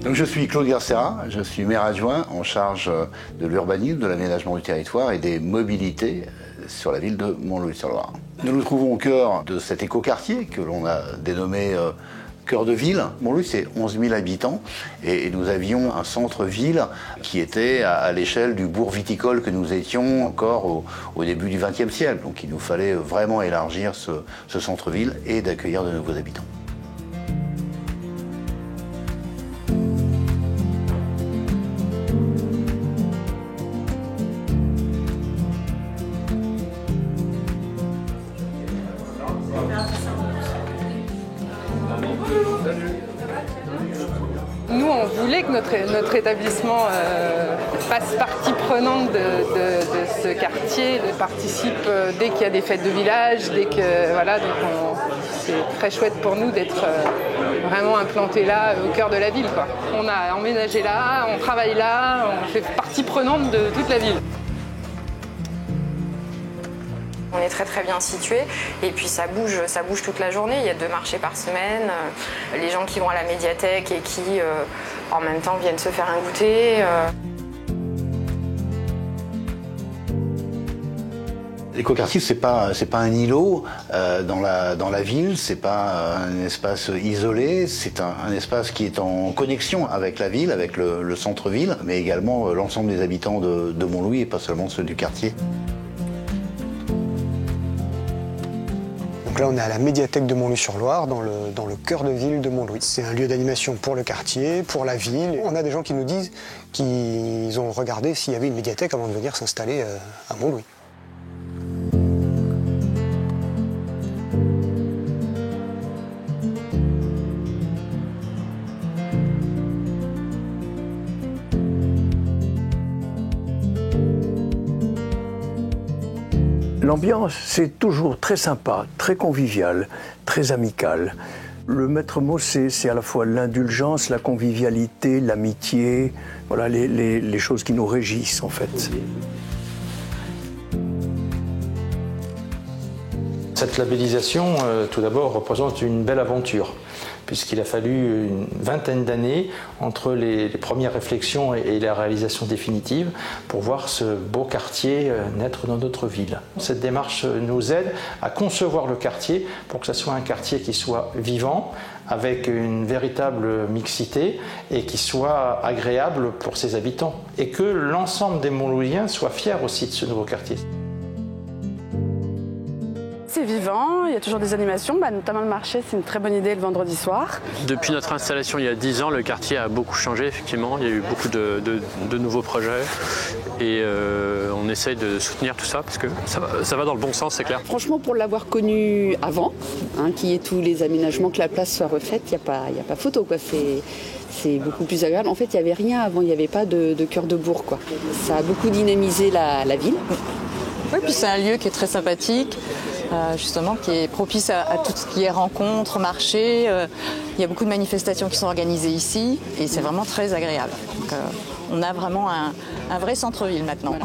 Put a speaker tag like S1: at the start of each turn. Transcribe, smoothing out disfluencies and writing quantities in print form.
S1: Donc, je suis Claude Garcera, je suis maire adjoint en charge de l'urbanisme, de l'aménagement du territoire et des mobilités sur la ville de Montlouis-sur-Loire. Nous nous trouvons au cœur de cet écoquartier que l'on a dénommé cœur de ville. Montlouis, c'est 11 000 habitants et nous avions un centre-ville qui était à l'échelle du bourg viticole que nous étions encore au début du XXe siècle. Donc il nous fallait vraiment élargir ce centre-ville et d'accueillir de nouveaux habitants.
S2: Nous, on voulait que notre établissement fasse partie prenante de ce quartier, participe dès qu'il y a des fêtes de village, voilà, donc c'est très chouette pour nous d'être vraiment implanté là, au cœur de la ville, quoi. On a emménagé là, on travaille là, on fait partie prenante de toute la ville.
S3: On est très très bien situé et puis ça bouge toute la journée. Il y a 2 marchés par semaine. Les gens qui vont à la médiathèque et qui en même temps viennent se faire un goûter.
S1: L'écoquartier, c'est pas un îlot dans la ville, c'est pas un espace isolé, c'est un espace qui est en connexion avec la ville, avec le centre-ville, mais également l'ensemble des habitants de Montlouis et pas seulement ceux du quartier.
S4: Donc là, on est à la médiathèque de Montlouis-sur-Loire, dans le cœur de ville de Montlouis. C'est un lieu d'animation pour le quartier, pour la ville. On a des gens qui nous disent qu'ils ont regardé s'il y avait une médiathèque avant de venir s'installer à Montlouis.
S5: L'ambiance, c'est toujours très sympa, très convivial, très amical. Le maître mot, c'est à la fois l'indulgence, la convivialité, l'amitié, voilà les choses qui nous régissent en fait.
S6: Cette labellisation, tout d'abord, représente une belle aventure, puisqu'il a fallu une vingtaine d'années entre les premières réflexions et la réalisation définitive pour voir ce beau quartier naître dans notre ville. Cette démarche nous aide à concevoir le quartier pour que ce soit un quartier qui soit vivant, avec une véritable mixité et qui soit agréable pour ses habitants. Et que l'ensemble des Montlouisiens soient fiers aussi de ce nouveau quartier.
S7: C'est vivant, il y a toujours des animations, notamment le marché, c'est une très bonne idée le vendredi soir.
S8: Depuis notre installation il y a 10 ans, le quartier a beaucoup changé effectivement, il y a eu beaucoup de nouveaux projets et on essaye de soutenir tout ça parce que ça va dans le bon sens, c'est clair.
S7: Franchement, pour l'avoir connu avant, qu'il y ait tous les aménagements, que la place soit refaite, il n'y a pas photo, quoi. C'est beaucoup plus agréable. En fait, il n'y avait rien avant, il n'y avait pas de cœur de bourg, quoi. Ça a beaucoup dynamisé la ville.
S9: Oui, puis c'est un lieu qui est très sympathique. Justement, qui est propice à tout ce qui est rencontres, marchés. Il y a beaucoup de manifestations qui sont organisées ici et c'est vraiment très agréable. Donc, on a vraiment un vrai centre-ville maintenant. Ouais.